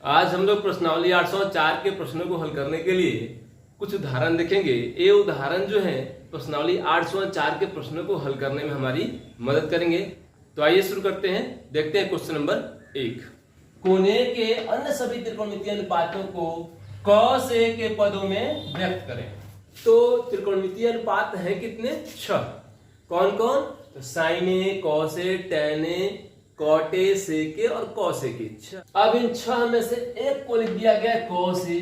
आज हम लोग प्रश्नावली 804 के प्रश्नों को हल करने के लिए कुछ उदाहरण देखेंगे। ये उदाहरण जो है प्रश्नावली 804 के प्रश्नों को हल करने में हमारी मदद करेंगे। तो आइए शुरू करते हैं। देखते हैं क्वेश्चन नंबर 1। कोने के अन्य सभी त्रिकोणमितीय अनुपातों को cos A के पदों में व्यक्त करें। तो त्रिकोणमितीय अनुपात है कितने? 6। कौन कौन? तो sin A, cos A, tan A, cot A, sec A और cos A के 6। अब इन 6 में से एक को लिख दिया गया cos A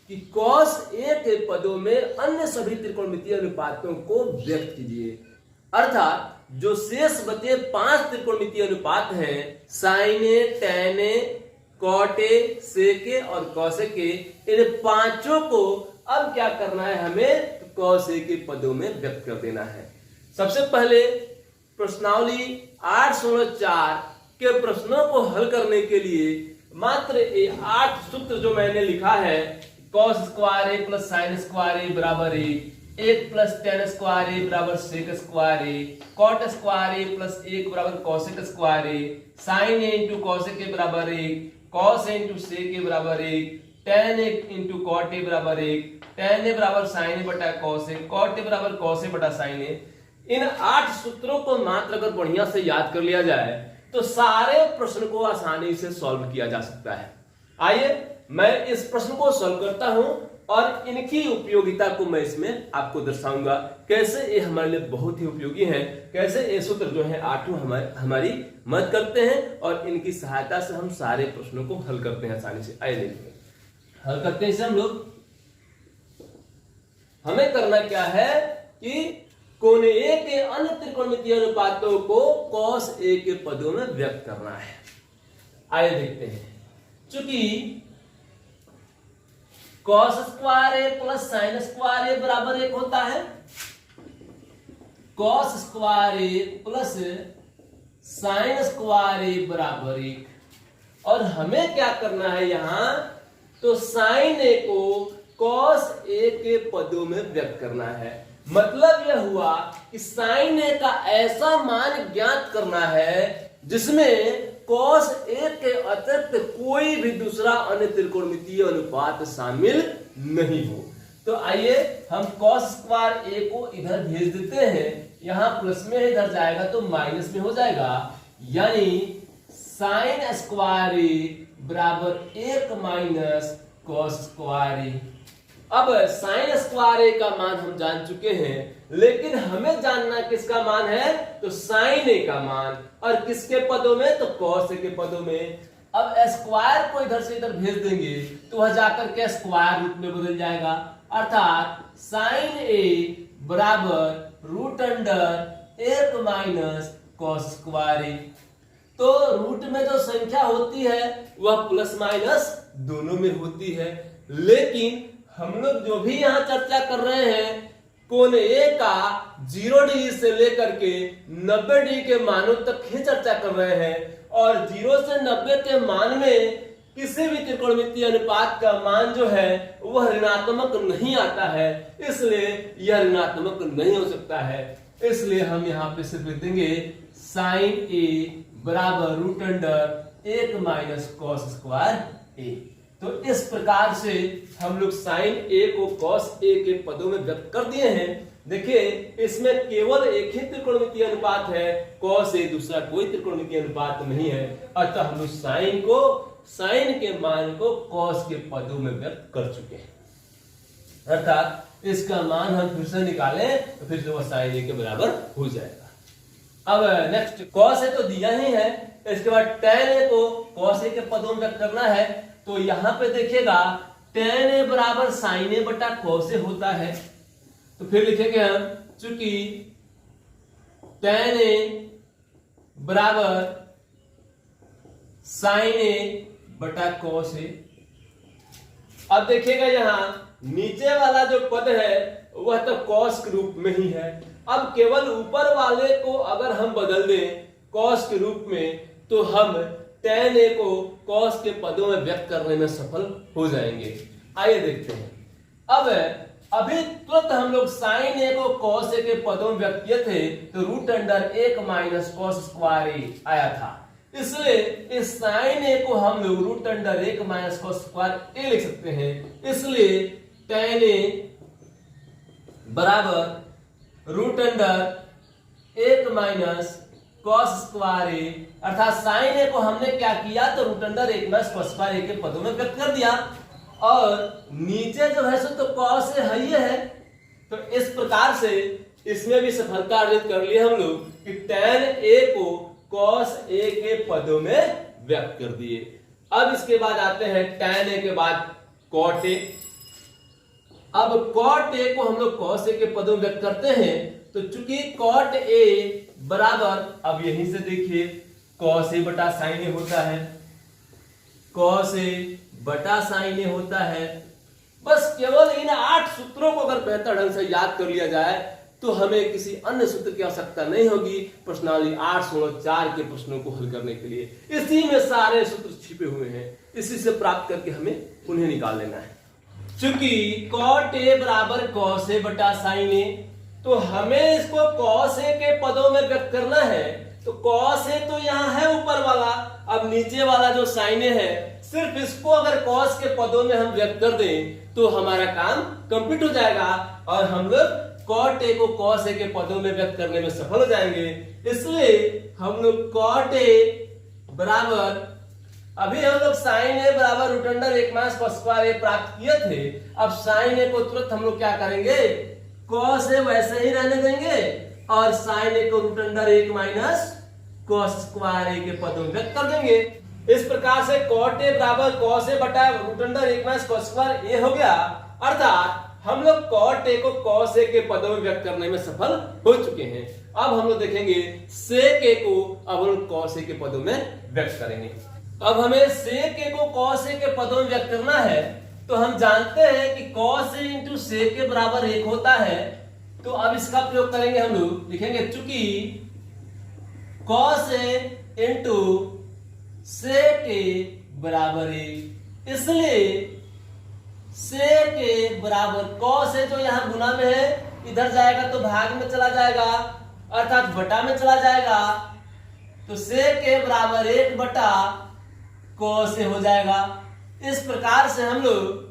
कि cos A के पदों में अन्य सभी त्रिकोणमितीय अनुपातों को व्यक्त कीजिए। अर्थात जो शेष बचे 5 त्रिकोणमितीय अनुपात हैं sin A, tan A, cot A, sec A और cos A के, इन पांचों को अब क्या करना है हमें? तो cos A के पदों में व्यक्त कर देना है। सबसे पहले प्रश्नावली 804 के प्रश्नों को हल करने के लिए मात्र ये 8 सूत्र जो मैंने लिखा है, cos square A plus sin square A बराबर 1 प्लस tan स्क्वायर A बराबर sec square A, cot square A plus 1 बराबर cosec square A, sin A into cosec A बराबर 1, cos A into sec A बराबर 1, tan A into cot A बराबर 1, tan A बराबर sin A बटा cos A, cot A बराबर cos A बटा sin A। इन 8 सूत्रों को मात्र अगर बढ़िया से याद कर लिया जाए तो सारे प्रश्न को आसानी से सॉल्व किया जा सकता है। आइए मैं इस प्रश्न को सॉल्व करता हूं और इनकी उपयोगिता को मैं इसमें आपको दर्शाऊंगा, कैसे ये हमारे लिए बहुत ही उपयोगी है, कैसे ये सूत्र जो है 8 हमारी मदद करते हैं और इनकी सहायता से हम सारे प्रश्नों को हल करते हैं आसानी से। आइए देखिए हल करते हैं इसे हम लोग। हमें करना क्या है कि कोने A के अन्य त्रिकोणमितीय अनुपातों को cos A के पदों में व्यक्त करना है। आइए देखते हैं। चूंकि cos square A plus sin square A बराबर 1 होता है, cos square A plus sin square A बराबर 1। और हमें क्या करना है यहां? तो sin A को cos A के पदों में व्यक्त करना है। मतलब यह हुआ कि sin A का ऐसा मान ज्ञात करना है जिसमें cos A के अतिरिक्त कोई भी दूसरा अन्य त्रिकोणमितीय अनुपात शामिल नहीं हो। तो आइए हम cos स्क्वायर A को इधर भेज देते हैं, यहां प्लस में इधर जाएगा तो माइनस में हो जाएगा, यानी sin स्क्वायर A बराबर 1 माइनस cos स्क्वायर A। अब sin स्क्वायर A का मान हम जान चुके हैं, लेकिन हमें जानना किसका मान है? तो sin A का मान। और किसके पदों में? तो cos A के पदों में। अब स्क्वायर को इधर से इधर भेज देंगे तो वह जाकर के स्क्वायर रूट में बदल जाएगा, अर्थात sin A बराबर root under 1 minus cos square A। तो रूट में जो संख्या होती है वह प्लस माइनस दोनों में होती है, लेकिन हम लोग जो भी यहां चर्चा कर रहे हैं कोने A का 0 डिग्री से लेकर के 90 डिग्री के मानों तक ही चर्चा कर रहे हैं, और 0 से 90 के मान में किसी भी त्रिकोणमितीय अनुपात का मान जो है वह ऋणात्मक नहीं आता है, इसलिए यह ऋणात्मक नहीं हो सकता है। इसलिए हम यहाँ पे सिर्फ लिख देंगे sin A बराबर root under 1 minus cos square A। तो इस प्रकार से हम लोग sin A को cos A के पदों में व्यक्त कर दिए हैं। देखिए इसमें केवल एक ही त्रिकोणमितीय अनुपात है cos A, दूसरा कोई त्रिकोणमितीय अनुपात नहीं है, अतः हम लोग sin के मान को cos के पदों में व्यक्त कर चुके हैं। अर्थात इसका मान हम फिर से निकालें तो फिर से वह sin A के बराबर हो जाएगा। अब नेक्स्ट cos A तो दिया ही है, इसके बाद tan A को cos A के पदों में व्यक्त करना है। तो यहां पे देखिएगा tan A बराबर sin A बटा cos A होता है, तो फिर लिखेंगे हम चूंकि tan A बराबर sin A बटा cos A। अब देखिएगा यहां नीचे वाला जो पद है वह तो cos के रूप में ही है। अब केवल ऊपर वाले को अगर हम बदल दें cos के रूप में तो हम tan A को cos के पदों में व्यक्त करने में सफल हो जाएंगे। आइए देखते हैं। अब अभी तुरंत हम लोग sin A को cos A के पदों में व्यक्त किए थे तो root under 1 minus cos square A आया था। इसलिए इस साइन ए को हम लोग root under 1 minus cos square A लिख सकते हैं। इसलिए tan ए बराबर root under 1 minus cos square A, अर्थात साइन ए को हमने क्या किया तो root under 1 minus cos square A के पदों में व्यक्त कर दिया, और नीचे जो है सो तो कॉस ए है ही है। तो इस प्रकार से इसमें भी सफलता अर्जित कर ली हम लोग कि tan ए को cos ए के पदों में व्यक्त कर दिए। अब इसके बाद आते हैं tan ए के बाद cot ए। अब cot ए को हम लोग cos ए के पदों में व्यक्त करते हैं, तो चूंकि cot ए बराबर, अब यहीं से देखिए cos ए बटा sin ए होता है, cos ए बटा sin ए होता है। बस केवल इन 8 सूत्रों को अगर बेहतर ढंग से याद कर लिया जाए तो हमें किसी अन्य सूत्र की आवश्यकता नहीं होगी प्रश्नावली 8/4 के प्रश्नों को हल करने के लिए। इसी में सारे सूत्र छिपे हुए हैं, इसी से प्राप्त करके हमें उन्हें निकाल लेना है। चूंकि cot ए बराबर cos ए बटा sin ए, तो हमें इसको cos ए के पदों में व्यक्त करना है। तो cos ए तो यहाँ है ऊपर वाला, अब नीचे वाला जो sin ए है, सिर्फ इसको अगर cos के पदों में हम व्यक्त कर दें तो हमारा काम कंप्लीट हो जाएगा और हम लोग cot ए को cos ए के पदों में व्यक्त करने में सफल हो जाएंगे। इसलिए हम लोग cot ए बराबर, अभी हम लोग sin ए बराबर root under 1 minus cos square A प्राप्त किए थे। अब sin ए को तुरंत हम लोग क्या करेंगे, cos ए वैसे ही रहने देंगे और sin ए को root under 1 minus cos square A के पदों में व्यक्त कर देंगे। इस प्रकार से cot ए बराबर cos ए बटा root under 1 minus cos square A हो गया, अर्थात हम लोग cot ए को cos ए के पदों में व्यक्त करने में सफल हो चुके हैं। अब हम लोग देखेंगे sec ए को अब हम लोग cos ए के पदों में व्यक्त करेंगे। अब हमें sec ए को cos ए के पदों में व्यक्त करना है, तो हम जानते हैं कि cos ए इंटू sec ए बराबर 1 होता है। तो अब इसका प्रयोग करेंगे, हम लोग लिखेंगे चूंकि cos ए इंटू sec ए बराबर 1, इसलिए sec ए बराबर cos ए जो यहाँ गुना में है इधर जाएगा तो भाग में चला जाएगा, अर्थात बटा में चला जाएगा। तो sec ए बराबर 1 बटा cos ए हो जाएगा। इस प्रकार से हम लोग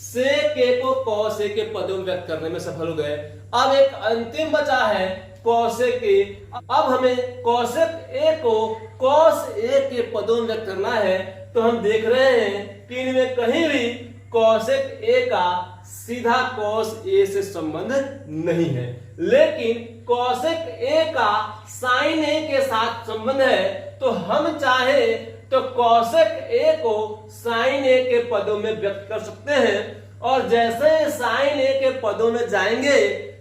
sec ए को cos ए के पदों में व्यक्त करने में सफल हो गए। अब एक अंतिम बचा है cosec ए। अब हमें cosec ए को cos ए के पदों में व्यक्त करना है, तो हम देख रहे हैं कि इनमें कहीं भी cosec ए का सीधा cos ए से संबंध नहीं है, लेकिन cosec ए का sin ए के साथ संबंध है। तो हम चाहे तो cosec ए को sin ए के पदों में व्यक्त कर सकते हैं, और जैसे sin ए के पदों में जाएंगे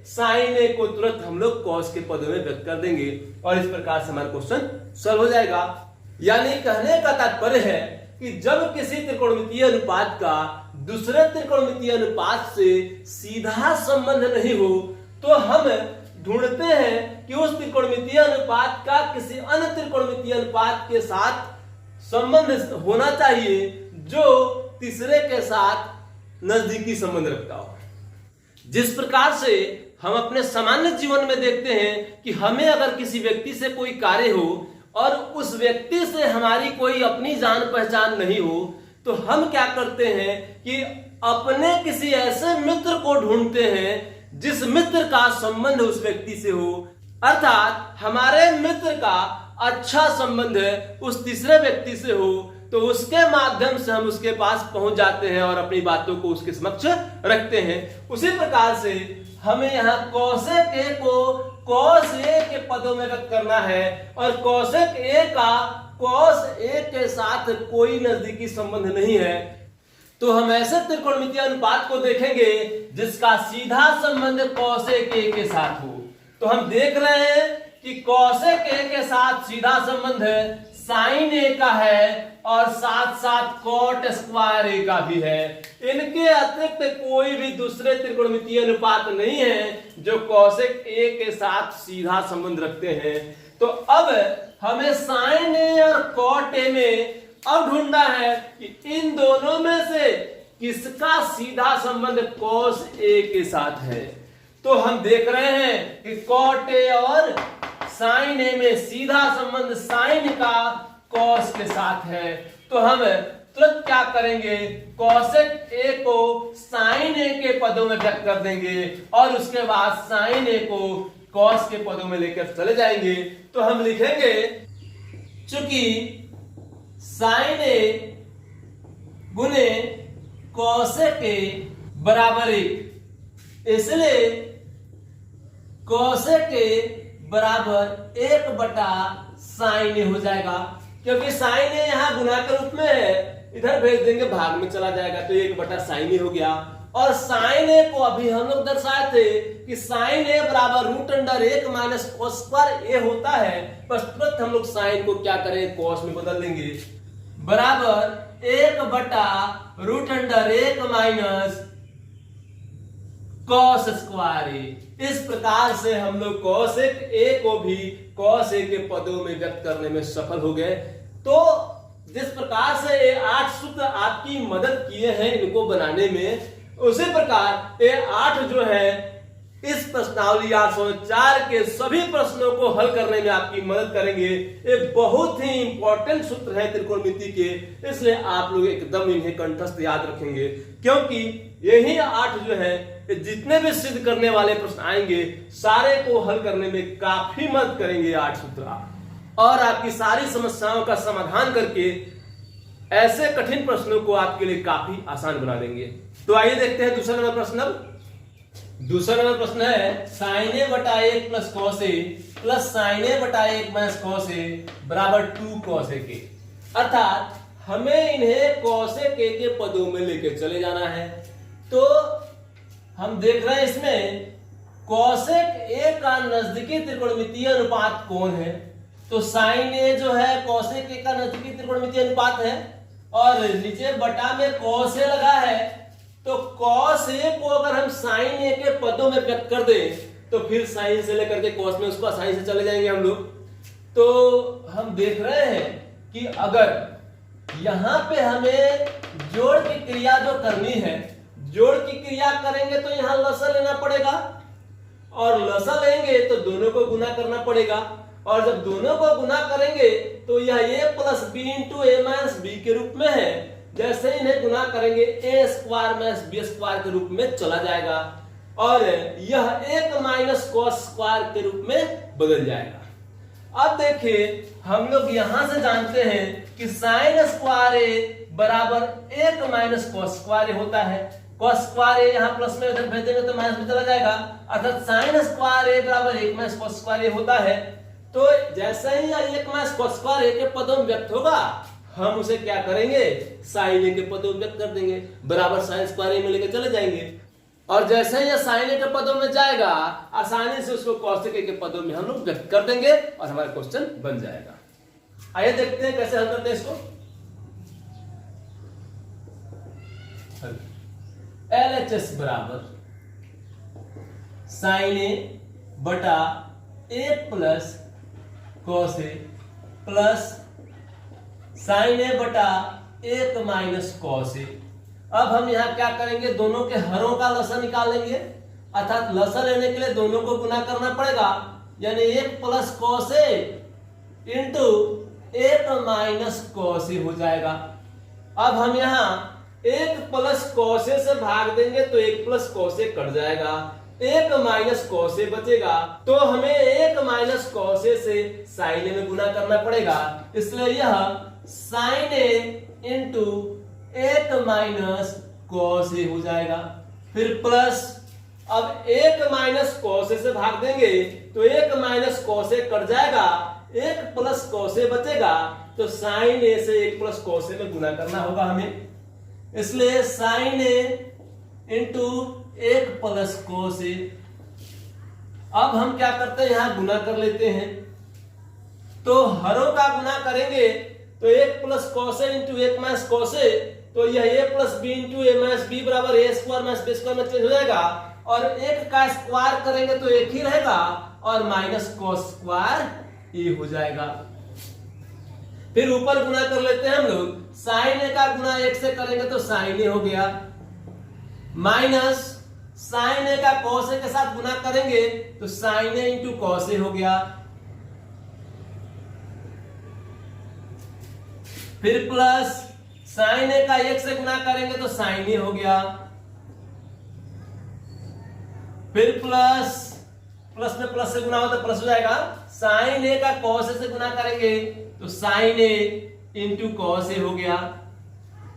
sin ए को तुरंत हम लोग cos के पदों में व्यक्त कर देंगे, और इस प्रकार से हमारा क्वेश्चन सॉल्व हो जाएगा। यानी कहने का तात्पर्य है कि जब किसी त्रिकोणमितीय अनुपात का दूसरे त्रिकोणमितीय अनुपात से सीधा संबंध नहीं हो, तो हम ढूंढते हैं कि उस त्रिकोणमितीय अनुपात का किसी अन्य त्रिकोणमितीय अनुपात के साथ संबंध होना चाहिए जो तीसरे के साथ नजदीकी संबंध रखता हो। जिस प्रकार से हम अपने सामान्य जीवन में देखते हैं कि हमें अगर किसी व्यक्ति से कोई कार्य हो और उस व्यक्ति से हमारी कोई अपनी जान पहचान नहीं हो, तो हम क्या करते हैं कि अपने किसी ऐसे मित्र को ढूंढते हैं जिस मित्र का संबंध उस व्यक्ति से हो, अर्थात हमारे मित्र का अच्छा संबंध है उस तीसरे व्यक्ति से हो, तो उसके माध्यम से हम उसके पास पहुंच जाते हैं और अपनी बातों को उसके समक्ष रखते हैं। उसी प्रकार से हमें यहाँ cosec ए को cos ए के पदों में व्यक्त करना है, और cosec ए का cos ए के साथ कोई नजदीकी संबंध नहीं है। तो हम ऐसे त्रिकोणमितीय अनुपात को देखेंगे जिसका सीधा संबंध cosec ए के साथ हो। तो हम देख रहे हैं कि cosec ए के साथ सीधा संबंध sin ए का है और साथ साथ cot स्क्वायर ए का भी है। इनके अतिरिक्त कोई भी दूसरे त्रिकोणमितीय अनुपात नहीं है जो cosec ए के साथ सीधा संबंध रखते हैं। तो अब हमें sin ए और cot ए में अब ढूंढना है कि इन दोनों में से किसका सीधा संबंध cos ए के साथ है। तो हम देख रहे हैं कि cot ए और sin ए में सीधा संबंध sin का कॉस के साथ है, तो हम तुरंत क्या करेंगे, कॉसेक ए को साइन ए के पदों में व्यक्त कर देंगे और उसके बाद साइन ए को कॉस के पदों में लेकर चले जाएंगे। तो हम लिखेंगे चूंकि साइन ए गुने कॉसेक ए बराबर 1, इसलिए कॉसेक ए बराबर 1/sin ए हो जाएगा। क्योंकि साइन ए यहाँ गुना के रूप में है, इधर भेज देंगे भाग में चला जाएगा, तो 1/sin ए हो गया। और साइन ए को अभी हम लोग दर्शाए थे कि साइन ए बराबर √1 माइनस cos स्क्वायर ए होता है, बस तुरंत हम लोग साइन को क्या करें, cos में बदल देंगे, बराबर 1/√1 माइनस cos स्क्वायर ए। इस प्रकार से हम लोग cosec ए को भी cos ए के पदों में व्यक्त करने में सफल हो गए। तो जिस प्रकार से ये 8 सूत्र आपकी मदद किए हैं इनको बनाने में, उसी प्रकार ये 8 जो है इस प्रश्नावली 804 के सभी प्रश्नों को हल करने में आपकी मदद करेंगे। ये बहुत ही इंपॉर्टेंट सूत्र है त्रिकोणमिति के, इसलिए आप लोग एकदम इन्हें कंठस्थ याद रखेंगे, क्योंकि यही 8 जो है जितने भी सिद्ध करने वाले प्रश्न आएंगे सारे को हल करने में काफी मदद करेंगे 8 सूत्र, और आपकी सारी समस्याओं का समाधान करके ऐसे कठिन प्रश्नों को आपके लिए काफी आसान बना देंगे। तो आइए देखते हैं दूसरा नंबर प्रश्न। दूसरा नंबर प्रश्न है sin a/1 plus cos a plus sin a/1 minus cos a बराबर 2 cos a के। अर्थात हमें इन्हें cos a के पदों में लेके चले जाना है। तो हम देख रहे हैं इसमें cosec a का नजदीकी त्रिकोणमितीय अनुपात कौन है, तो sin a जो है cosec a का नजदीकी त्रिकोणमितीय अनुपात है, और नीचे बटा में cos a लगा है, तो cos a को अगर हम sin a के पदों में व्यक्त कर दें तो फिर sin से लेकर के cos में उसको आसानी से चले जाएंगे हम लोग। तो हम देख रहे हैं कि अगर यहां पे हमें जोड़ की क्रिया जो करनी है, जोड़ की क्रिया करेंगे तो यहां लसा लेना पड़ेगा, और लसा लेंगे तो दोनों को गुना करना पड़ेगा, और जब दोनों को गुना करेंगे तो यह a plus b into a minus b के रूप में है। जैसे इन्हें गुना करेंगे a square minus b square के रूप में चला जाएगा, और यह 1 माइनस cos स्क्वायर के रूप में बदल जाएगा। अब देखिए हम लोग यहां से जानते हैं कि sin स्क्वायर a बराबर 1 माइनस cos स्क्वायर होता है। cos स्क्वायर a यहाँ प्लस में उधर भेज देंगे तो माइनस में चला जाएगा, अर्थात sin स्क्वायर a बराबर 1 माइनस cos स्क्वायर a होता है। तो जैसे ही 1 माइनस cos स्क्वायर a के पदों में व्यक्त होगा, हम उसे क्या करेंगे, sin a के पदों में व्यक्त कर देंगे, बराबर sin स्क्वायर a में लेकर चले जाएंगे, और जैसे ही sin a के पदों में जाएगा आसानी से उसको cosec a के पदों में हम लोग व्यक्त कर देंगे और हमारा क्वेश्चन बन जाएगा। आइए देखते हैं कैसे हल करते हैं इसको। LHS बराबर sin a बटा 1 plus cos a plus sin a बटा 1 माइनस cos a। अब हम यहाँ क्या करेंगे, दोनों के हरों का लसा निकाल लेंगे, अर्थात लसा लेने के लिए दोनों को गुना करना पड़ेगा, यानी 1 plus cos a into 1 minus cos a हो जाएगा। अब हम यहाँ 1 प्लस cos a से भाग देंगे तो 1 प्लस cos a कट जाएगा, 1 माइनस cos a बचेगा, तो हमें 1 माइनस cos a से sin a में गुना करना पड़ेगा, इसलिए यह sin a into 1 minus cos a हो जाएगा। फिर प्लस, अब 1 माइनस cos a से भाग देंगे तो 1 माइनस cos a कट जाएगा, 1 प्लस cos a बचेगा, तो sin a से 1 प्लस cos a में गुना करना होगा हमें, इसलिए sin a into 1 plus cos a। अब हम क्या करते हैं, यहां गुना कर लेते हैं, तो हरों का गुना करेंगे तो 1 plus cos a into 1 minus cos a, तो यह a plus b into a minus b बराबर a square minus b square में चेंज हो जाएगा, और 1 का स्क्वायर करेंगे तो 1 ही रहेगा, और माइनस cos स्क्वायर a हो जाएगा। फिर ऊपर गुना कर लेते हैं हम लोग, sin a का गुना 1 से करेंगे तो sin a हो गया, माइनस sin a का cos a के साथ गुना करेंगे तो sin a into cos a हो गया, फिर प्लस साइन ए का 1 से गुना करेंगे तो साइन ए हो गया, फिर प्लस प्लस में प्लस से गुना हो तो प्लस हो जाएगा, साइन ए का कॉस ए से गुना करेंगे तो sign A into cos A हो गया।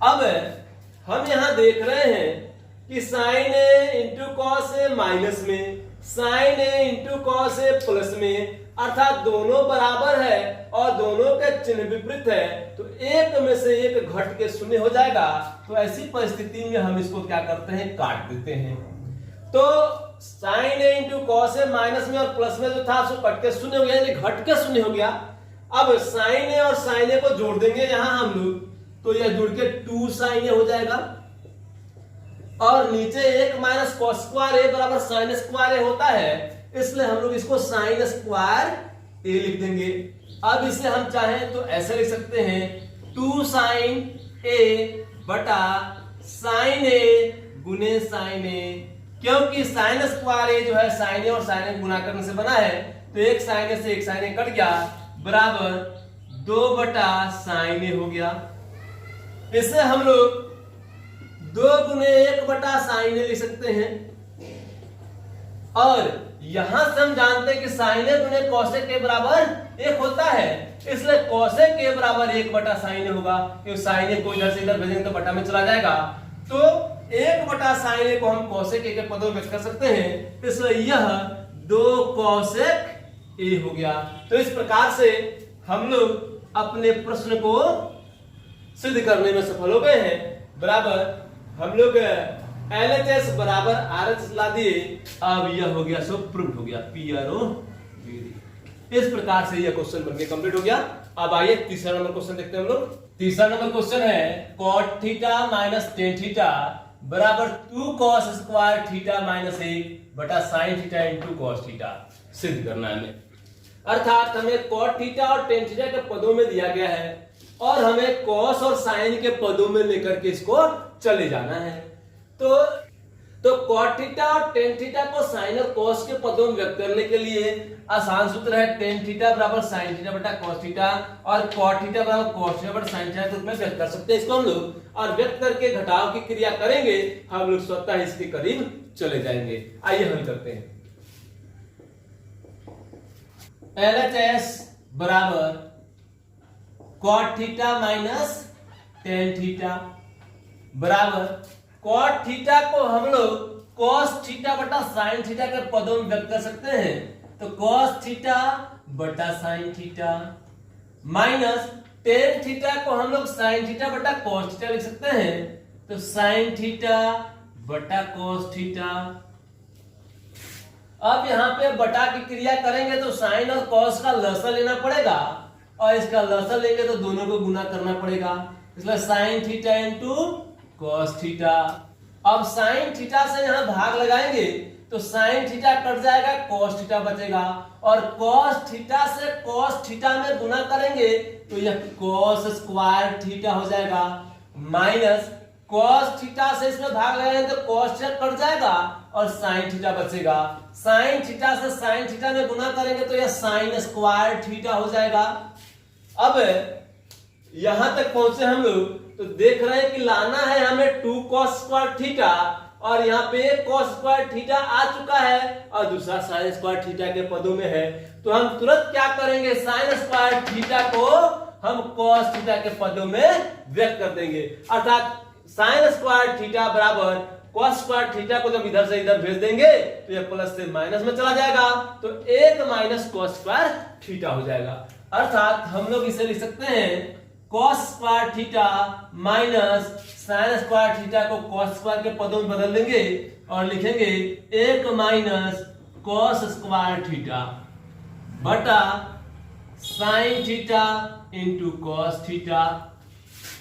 अब हम यहां देख रहे हैं कि sign A into cos A minus में, sign A into cos A plus में, अर्थात दोनों बराबर है और दोनों के चिन्ह विपरीत है, तो एक में से एक घट के शून्य हो जाएगा। तो ऐसी परिस्थिति में हम इसको क्या करते हैं, काट देते हैं। तो sign A into cos A minus में और प्लस में जो था सो कट के शून्य हो गया, यानी घट के शून्य हो गया। अब साइन ए और साइन ए को जोड़ देंगे यहां हम लोग, तो यह जुड़ के 2 साइन ए हो जाएगा, और नीचे 1 माइनस कॉस स्क्वायर ए बराबर साइन स्क्वायर ए होता है, इसलिए हम लोग इसको साइन स्क्वायर ए लिख देंगे। अब इसे हम चाहें तो ऐसे लिख सकते हैं 2 साइन ए बटा साइन ए गुने साइन ए, क्योंकि साइन स्क्वायर ए जो है साइन ए और साइन ए गुना करने से बना है, तो 1 साइन ए से 1 साइन ए कट गया, बराबर 2 बटा साइन ए हो गया। इसे हम लोग 2 गुने 1 बटा साइन ए लिख सकते हैं, और यहां से हम जानते हैं कि साइन ए गुने कॉसेक के बराबर 1 होता है, इसलिए कॉसेक के बराबर 1 बटा साइन ए होगा, क्योंकि साइन ए को इधर से इधर भेजेंगे तो बटा में चला जाएगा, तो 1 बटा साइन ए को हम कॉसेक ए के पदों में व्यक्त कर सकते हैं, इसलिए यह 2 कॉसेक ए हो गया। तो इस प्रकार से हम लोग अपने प्रश्न को सिद्ध करने में सफल हो गए हैं। बराबर हम लोग LHS बराबर RHS ला दिए, अब यह हो गया सो प्रूव्ड हो गया, PRO। इस प्रकार से यह क्वेश्चन बनके कंप्लीट हो गया। अब आइए तीसरा नंबर क्वेश्चन देखते हैं हम लोग। तीसरा नंबर क्वेश्चन है cot theta minus tan theta बराबर 2 cos स्क्वायर थीटा माइनस 1 बटा sine theta into cos theta सिद्ध करना है हमें। अर्थात हमें cot थीटा और टेन थीटा के पदों में दिया गया है और हमें cos और sin के पदों में लेकर के इसको चले जाना है। तो cot थीटा और टेन थीटा को sin और cos के पदों में व्यक्त करने के लिए आसान सूत्र है टेन थीटा बराबर sin थीटा बटा cos थीटा, और cot थीटा बराबर cos थीटा बटा sin थीटा के रूप में व्यक्त कर सकते हैं इसको हम लोग, और व्यक्त करके घटाव की क्रिया करेंगे हम लोग स्वतः इसके करीब चले जाएंगे। आइए हल करते हैं। LHS बराबर cot theta minus tan theta बराबर cot थीटा को हम लोग cos थीटा बटा sin थीटा के पदों में व्यक्त कर सकते हैं, तो cos थीटा बटा sin theta minus tan theta को हम लोग sin थीटा बटा cos थीटा लिख सकते हैं, तो sin थीटा बटा cos थीटा। अब यहाँ पे बटा की क्रिया करेंगे तो sin और cos का लसाअ लेना पड़ेगा, और इसका लसाअ लेंगे तो दोनों को गुना करना पड़ेगा, इसलिए sin theta into cos theta. अब sin थीटा से यहां भाग लगाएंगे तो sin थीटा कट जाएगा, cos थीटा बचेगा, और cos थीटा से cos थीटा में गुना करेंगे तो यह cos स्क्वायर थीटा हो जाएगा, माइनस cos थीटा से इसमें भाग लगाएंगे तो cos थीटा कट जाएगा और sin थीटा बचेगा, sin थीटा से sin थीटा में गुना करेंगे तो यह sin स्क्वायर थीटा हो जाएगा। अब यहां तक पहुंचे हम लोग तो देख रहे हैं कि लाना है हमें 2 cos स्क्वायर थीटा, और यहाँ पे cos स्क्वायर थीटा आ चुका है और दूसरा sin स्क्वायर थीटा के पदों में है, तो हम तुरंत क्या करेंगे, sin स्क्वायर थीटा को हम cos थीटा के पदों में व्यक्त कर देंगे। अर्थात sin स्क्वायर थीटा बराबर cos स्क्वायर थीटा को जब इधर से इधर भेज देंगे तो यह प्लस से माइनस में चला जाएगा, तो 1 माइनस cos स्क्वायर थीटा हो जाएगा। अर्थात हम लोग इसे लिख सकते हैं cos square theta minus sin square theta को cos स्क्वायर के पदों में बदल देंगे और लिखेंगे 1 माइनस cos स्क्वायर थीटा बटा sin theta into cos theta.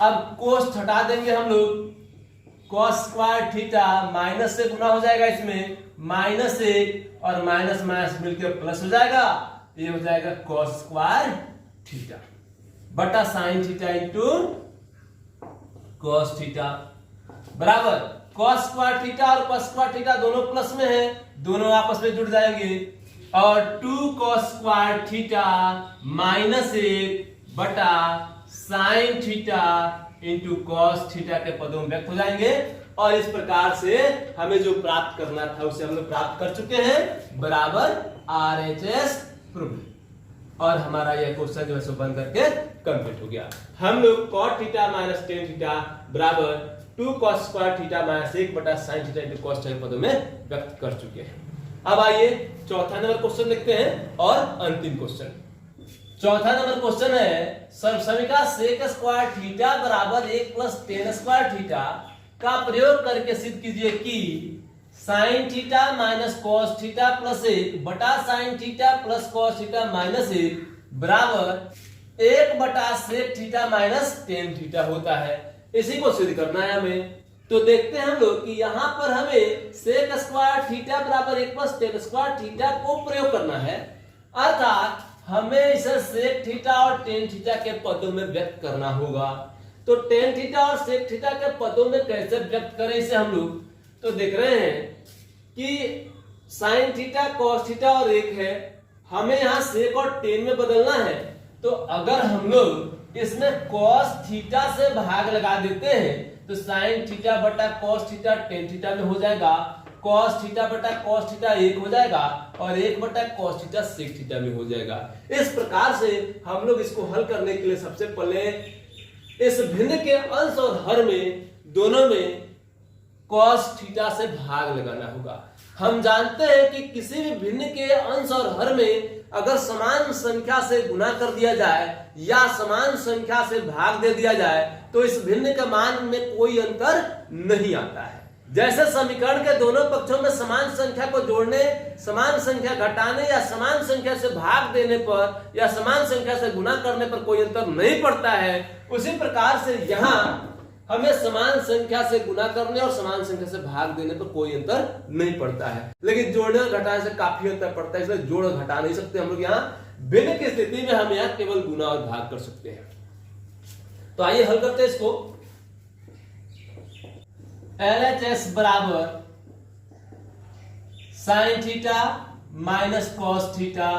अब cos हटा देंगे हम लोग, cos स्क्वायर थीटा माइनस से गुना हो जाएगा, इसमें माइनस 1 और माइनस माइनस मिलकर प्लस हो जाएगा, ये हो जाएगा cos स्क्वायर थीटा बटा sin theta into cos theta बराबर cos स्क्वायर थीटा और cos स्क्वायर थीटा दोनों प्लस में है, दोनों आपस में जुड़ जाएंगे, और 2 cos स्क्वायर थीटा माइनस 1 बटा sine theta into cos theta के पदों में व्यक्त हो जाएंगे। और इस प्रकार से हमें जो प्राप्त करना था उसे हम लोग प्राप्त कर चुके हैं, बराबर RHS प्रूफ। और हमारा यह क्वेश्चन जो है सो बन करके कंप्लीट हो गया। हम लोग cot theta minus tan theta बराबर 2 cos स्क्वायर थीटा माइनस 1 बटा sine theta into cos theta पदों में व्यक्त कर चुके हैं। अब आइए चौथा नंबर क्वेश्चन लिखते हैं और अंतिम क्वेश्चन। चौथा नंबर क्वेश्चन है समीकरण sec स्क्वायर थीटा बराबर 1 प्लस टेन स्क्वायर थीटा का प्रयोग करके सिद्ध कीजिए कि sine theta minus cos theta plus 1 बटा sine theta plus cos theta minus 1 बराबर 1 बटा sec theta minus tan theta होता है। इसी को सिद्ध करना है हमें। तो देखते हैं हम लोग कि यहां पर हमें सेक स्क्वायर थीटा बराबर 1 प्लस टेन स्क्वायर थीटा को प्रयोग करना है, अर्थात हमें इसे सेक थीटा और टेन थीटा के पदों में व्यक्त करना होगा। तो टेन थीटा और सेक थीटा के पदों में कैसे व्यक्त करें इसे हम लोग, तो देख रहे हैं कि साइन थीटा कॉस थीटा और 1 है, हमें यहाँ सेक और टेन में बदलना है। तो अगर हम लोग इसमें कॉस थीटा से भाग लगा देते हैं तो साइन थीटा बटा कॉस थीटा टेन थीटा में हो जाएगा, कॉस थीटा बटा कॉस थीटा 1 हो जाएगा और 1 बटा कॉस थीटा सेक थीटा में हो जाएगा। इस प्रकार से हम लोग इसको हल करने के लिए सबसे पहले इस भिन्न के अंश और हर में दोनों में कॉस थीटा से भाग लगाना होगा। हम जानते हैं कि किसी भी भिन्न के अंश और हर में अगर समान संख्या से गुना कर दिया जाए या समान संख्या से भाग दे दिया जाए तो इस भिन्न के मान में कोई अंतर नहीं आता है। जैसे समीकरण के दोनों पक्षों में समान संख्या को जोड़ने, समान संख्या घटाने या समान संख्या से भाग देने पर या समान संख्या से गुना करने पर कोई अंतर नहीं पड़ता है, उसी प्रकार से यहाँ हमें समान संख्या से गुना करने और समान संख्या से भाग देने पर कोई अंतर नहीं पड़ता है, लेकिन जोड़ने और घटाने से काफी अंतर पड़ता है, इसलिए जोड़ और घटा नहीं सकते हम लोग। यहाँ भिन्न की स्थिति में हम यहाँ केवल गुना और भाग कर सकते हैं। तो आइए हल करते हैं इसको। LHS बराबर sign theta minus cos theta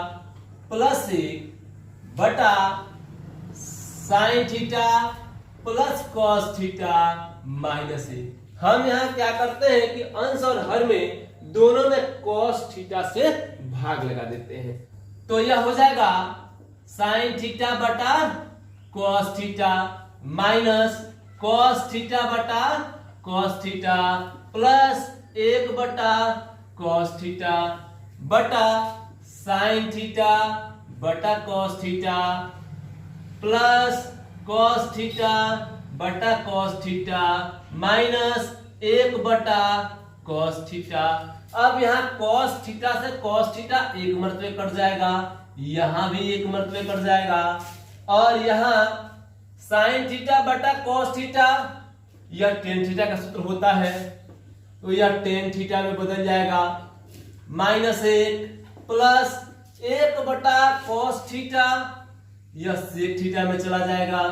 plus 1 बटा sine theta plus cos theta minus 1। हम यहां क्या करते हैं कि अंश और हर में दोनों में कॉस थीटा से भाग लगा देते हैं। तो यह हो जाएगा साइन थीटा बटा cos theta minus cos theta बटा कॉस थीटा प्लस 1 बटा कॉस थीटा बटा साइन थीटा बटा cos theta plus cos theta बटा कॉस थीटा माइनस 1 बटा कॉस थीटा। अब यहाँ कॉस थीटा से कॉस थीटा 1 मर्तबे कट जाएगा, यहां भी 1 मर्तबे कट जाएगा और यहाँ साइन थीटा बटा कॉस थीटा यह टेन थीटा का सूत्र होता है, तो यह टेन थीटा में बदल जाएगा, माइनस 1 प्लस 1 बटा कॉस थीटा यह सेक थीटा में चला जाएगा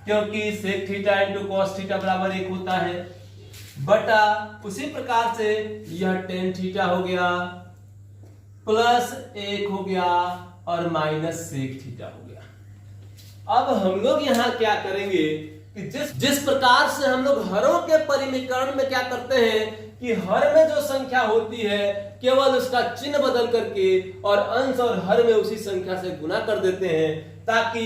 क्योंकि sec theta into cos theta बराबर 1 होता है, बटा उसी प्रकार से यह टेन थीटा हो गया प्लस 1 हो गया और माइनस सेक थीटा हो गया। अब हम लोग यहाँ क्या करेंगे कि जिस प्रकार से हम लोग हरों के परिमीकरण में क्या करते हैं कि हर में जो संख्या होती है केवल उसका चिन्ह बदल करके और अंश और हर में उसी संख्या से गुना कर देते हैं ताकि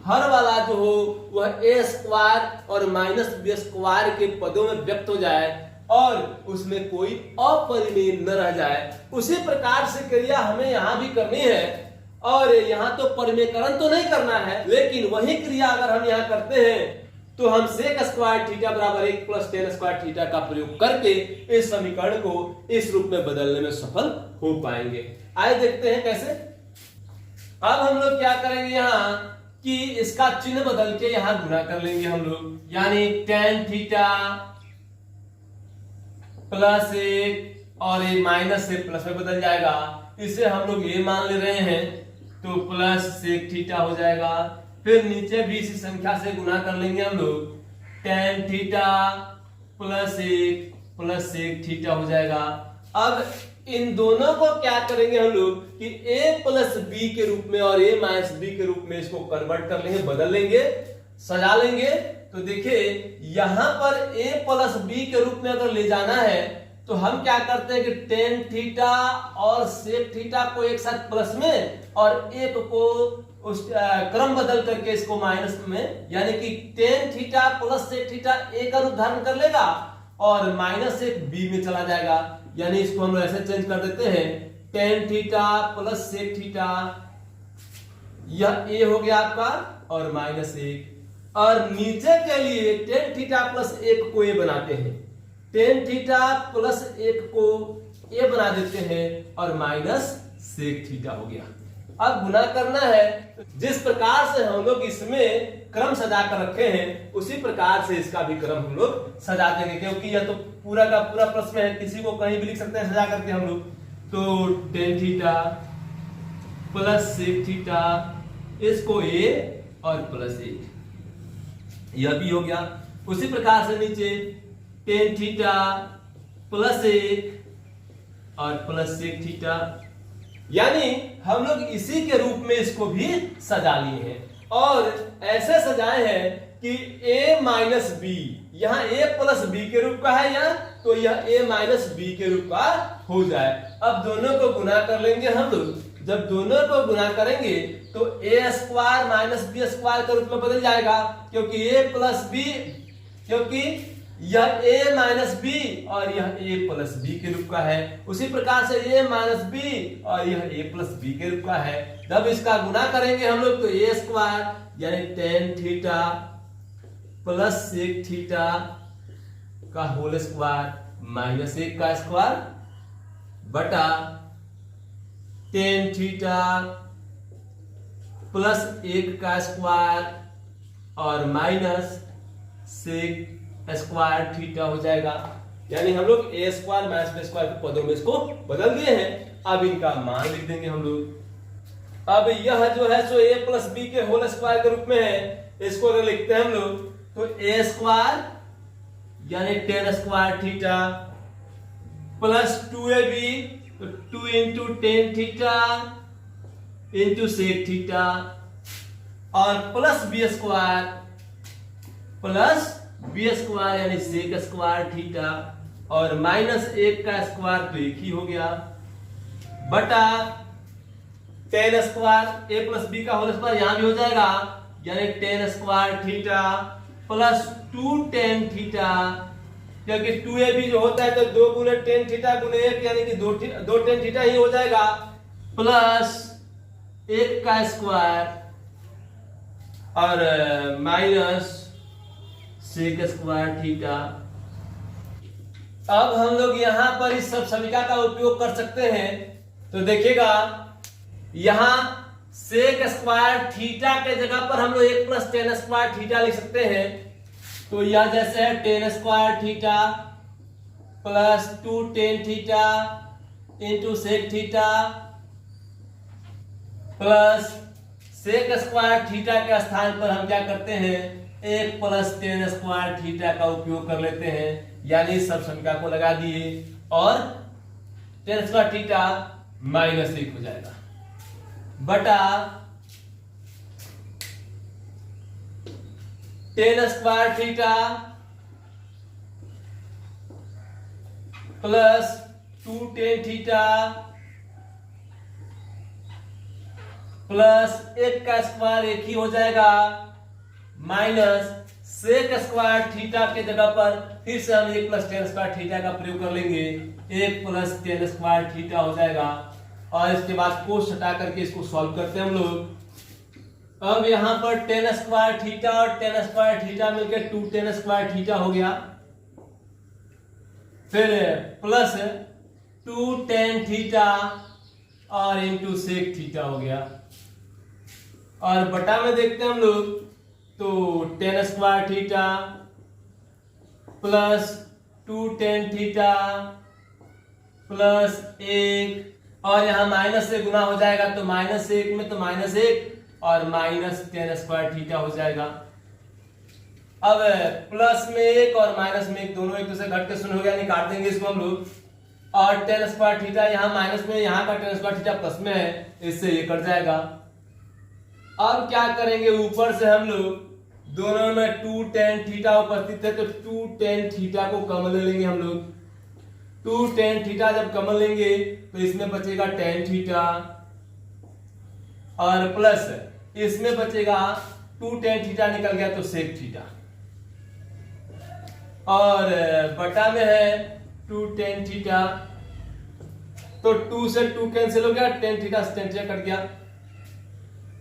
हर वाला जो हो वह a स्क्वायर और माइनस बी स्क्वायर के पदों में व्यक्त हो जाए और उसमें कोई अपरिमेय न रह जाए। उसी प्रकार से क्रिया हमें यहाँ भी करनी है और यहाँ तो परिमेयकरण तो नहीं करना है, लेकिन वही क्रिया अगर हम यहाँ करते हैं तो हम सेक स्क्वायर थीटा बराबर 1 प्लस टेन स्क्वायर थीटा का प्रयोग करके इस समीकरण को इस रूप में बदलने में सफल हो पाएंगे। आइए देखते हैं कैसे। अब हम लोग क्या करेंगे यहाँ कि इसका चिन्ह बदल के यहाँ गुना कर लेंगे हम लोग, यानी टेन थीटा प्लस 1 और ये माइनस से प्लस में बदल जाएगा, इसे हम लोग ये मान ले रहे हैं तो प्लस सेक थीटा हो जाएगा। फिर नीचे भी इसी संख्या से गुना कर लेंगे हम लोग, tan theta plus 1 plus sec theta हो जाएगा। अब इन दोनों को क्या करेंगे हम लोग कि a प्लस बी के रूप में और a माइनस बी के रूप में इसको कन्वर्ट कर लेंगे, बदल लेंगे सजा लेंगे तो देखिए यहां पर a प्लस बी के रूप में अगर ले जाना है तो हम क्या करते हैं कि टेन थीटा और सेक थीटा को एक साथ प्लस में और एक को उस क्रम बदल करके इसको माइनस में, यानी कि tan theta plus sec theta A का रूप धारण कर लेगा और माइनस एक बी में चला जाएगा, यानी इसको हम ऐसे चेंज कर देते हैं tan theta plus sec theta, यह ए हो गया आपका और माइनस एक, और नीचे के लिए टेन थीटा प्लस एक को ए बनाते हैं, टेन थीटा प्लस एक को ए बना देते हैं और माइनस सेक थीटा हो गया। अब गुना करना है, जिस प्रकार से हम लोग इसमें क्रम सजा कर रखे हैं उसी प्रकार से इसका भी क्रम हम लोग सजा देंगे, क्योंकि यह तो पूरा का पूरा प्रश्न है, किसी को कहीं भी लिख सकते हैं सजा करके हम लोग। तो tan theta plus sec theta, इसको ए और प्लस एक, यह भी हो गया। उसी प्रकार से नीचे टेन थीटा प्लस एक और प्लस सेक थीटा, यानी हम लोग इसी के रूप में इसको भी सजा लिए हैं और ऐसे सजाए हैं कि a माइनस बी, यहाँ a प्लस बी के रूप का है यहाँ, तो यह a माइनस बी के रूप का हो जाए। अब दोनों को गुना कर लेंगे हम लोग, जब दोनों को गुना करेंगे तो a square minus B square के रूप में बदल जाएगा, क्योंकि a प्लस बी, क्योंकि यह a माइनस बी और यह a प्लस बी के रूप का है। उसी प्रकार से a माइनस बी और यह a प्लस बी के रूप का है। जब इसका गुना करेंगे हम लोग तो a स्क्वायर यानी tan theta plus sec theta का होल स्क्वायर माइनस एक का स्क्वायर बटा टेन थीटा प्लस एक का स्क्वायर और माइनस सेक स्क्वायर थीटा हो जाएगा। यानी हम लोग ए स्क्वायर माइनस बी स्क्वायर के पदों में इसको बदल दिए हैं। अब इनका मान लिख देंगे हम लोग। अब यह जो है सो ए प्लस बी के होल स्क्वायर के रूप में है, इसको अगर लिखते हैं हम लोग तो ए स्क्वायर यानी tan square theta plus two A B, तो two into tan theta into sec theta और प्लस बी स्क्वायर यानी सेक स्क्वायर थीटा और माइनस एक का स्क्वायर तो एक ही हो गया बटा tan square A plus B का होल स्क्वायर यहां भी हो जाएगा, यानी tan square theta plus two tan theta, क्योंकि टू ए बी जो होता है तो दो गुने टेन थीटा गुने एक यानी कि दो टेन थीटा ही हो जाएगा, प्लस एक का स्क्वायर और माइनस सेक स्क्वायर थीटा। अब हम लोग यहां पर इस सब समीकरण का उपयोग कर सकते हैं। तो देखिएगा यहां सेक स्क्वायर थीटा के जगह पर हम लोग एक प्लस टेन स्क्वायर थीटा लिख सकते हैं। तो यह जैसे है tan square theta plus two tan theta into sec theta plus sec square theta के स्थान पर हम क्या करते हैं एक प्लस टेन स्क्वायर थीटा का उपयोग कर लेते हैं, यानी सब समीकरण को लगा दिए और टेन स्क्वायर थीटा माइनस एक हो जाएगा बटा tan square theta plus two tan theta plus एक का स्क्वायर एक ही हो जाएगा माइनस सेक स्क्वायर थीटा के जगह पर फिर से हम एक प्लस टेन स्क्वायर थीटा का प्रयोग कर लेंगे, एक प्लस टेन स्क्वायर थीटा हो जाएगा और इसके बाद कोस हटा करके इसको सॉल्व करते हैं हम लोग। अब यहां पर टेन स्क्वायर थीटा और टेन स्क्वायर थीटा मिलकर टू टेन स्क्वायर थीटा हो गया, फिर प्लस टू टेन थीटा और इंटू सेक थीटा हो गया और बटा में देखते हैं हम लोग तो ten square theta plus two tan theta plus एक और यहां माइनस से गुना हो जाएगा तो माइनस एक में तो माइनस एक और माइनस टेन स्क्वायर थीटा हो जाएगा। अब प्लस में एक और माइनस में एक दोनों एक दूसरे घट के शून्य हो गया, निकाल देंगे इसको हम लोग और टेन स्क्वायर थीटा यहाँ माइनस में, यहाँ का टेन स्क्वायर थीटा प्लस में है, इससे ये कट जाएगा। अब क्या करेंगे ऊपर से हम लोग दोनों में 2 tan थीटा उपस्थित है, तो 2 tan थीटा को कॉमन ले लेंगे हम लोग। 2 tan थीटा जब कॉमन लेंगे तो इसमें बचेगा tan थीटा और प्लस इसमें बचेगा 2 tan थीटा निकल गया तो sec थीटा और बटा में है 2 tan थीटा, तो 2 से 2 कैंसिल हो गया, tan थीटा से tan थीटा कट गया।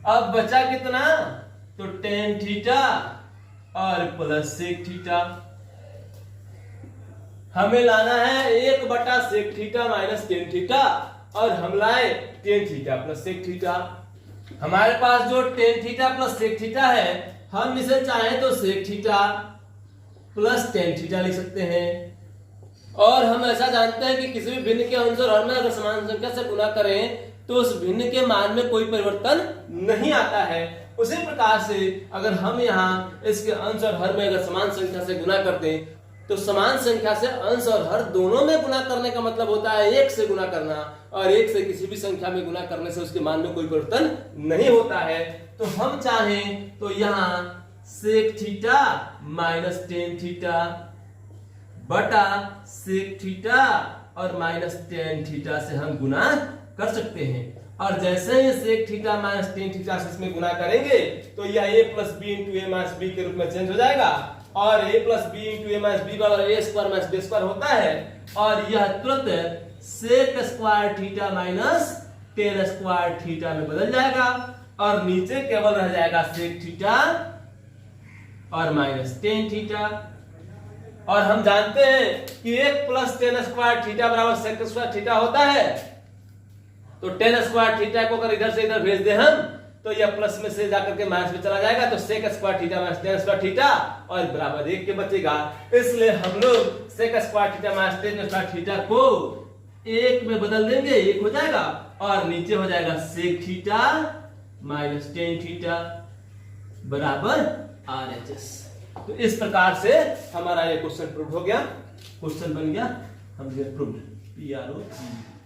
अब बचा कितना, तो tan थीटा और प्लस sec थीटा। हमें लाना है 1/sec theta minus tan theta और हम लाए tan theta plus sec theta. हमारे पास जो tan theta plus sec theta है, हम इसे चाहें तो sec theta plus tan theta लिख सकते हैं। और हम ऐसा जानते हैं कि किसी भी भिन्न के अंश और हर में अगर समान संख्या से गुणा करें तो उस भिन्न के मान में कोई परिवर्तन नहीं आता है। उसी प्रकार से अगर हम यहाँ इसके अंश और हर में अगर समान संख्या से गुणा कर दें तो समान संख्या से अंश और हर दोनों में गुणा करने का मतलब होता है 1 से गुणा करना, और 1 से किसी भी संख्या में गुणा करने से उसके मान में कोई परिवर्तन नहीं होता है। तो हम चाहें तो यहाँ sec theta minus tan theta बटा sec थीटा और माइनस tan थीटा से हम गुणा कर सकते हैं। और जैसे ही sec theta minus tan theta से इसमें गुणा करेंगे तो यह a plus B into A minus B के रूप में चेंज हो जाएगा, और a plus B into A minus B बराबर a square minus b square theta है, और यह तुरंत sec स्क्वायर theta minus tan square theta में बदल जाएगा और नीचे केवल रह जाएगा sec थीटा और माइनस tan थीटा। और हम जानते हैं कि 1 प्लस tan स्क्वायर थीटा बराबर sec स्क्वायर थीटा होता है, तो tan स्क्वायर थीटा को अगर इधर से इधर भेज दे हम तो यह प्लस में से जाकर के माइनस में चला जाएगा, तो sec स्क्वायर theta minus tan square theta और बराबर 1 के बचेगा। इसलिए हम लोग sec स्क्वायर theta minus tan square theta को 1 में बदल देंगे, 1 हो जाएगा और नीचे हो जाएगा sec theta minus tan theta बराबर RHS। तो इस प्रकार से हमारा ये क्वेश्चन प्रूव हो गया, क्वेश्चन बन गया, हम प्रूव PRO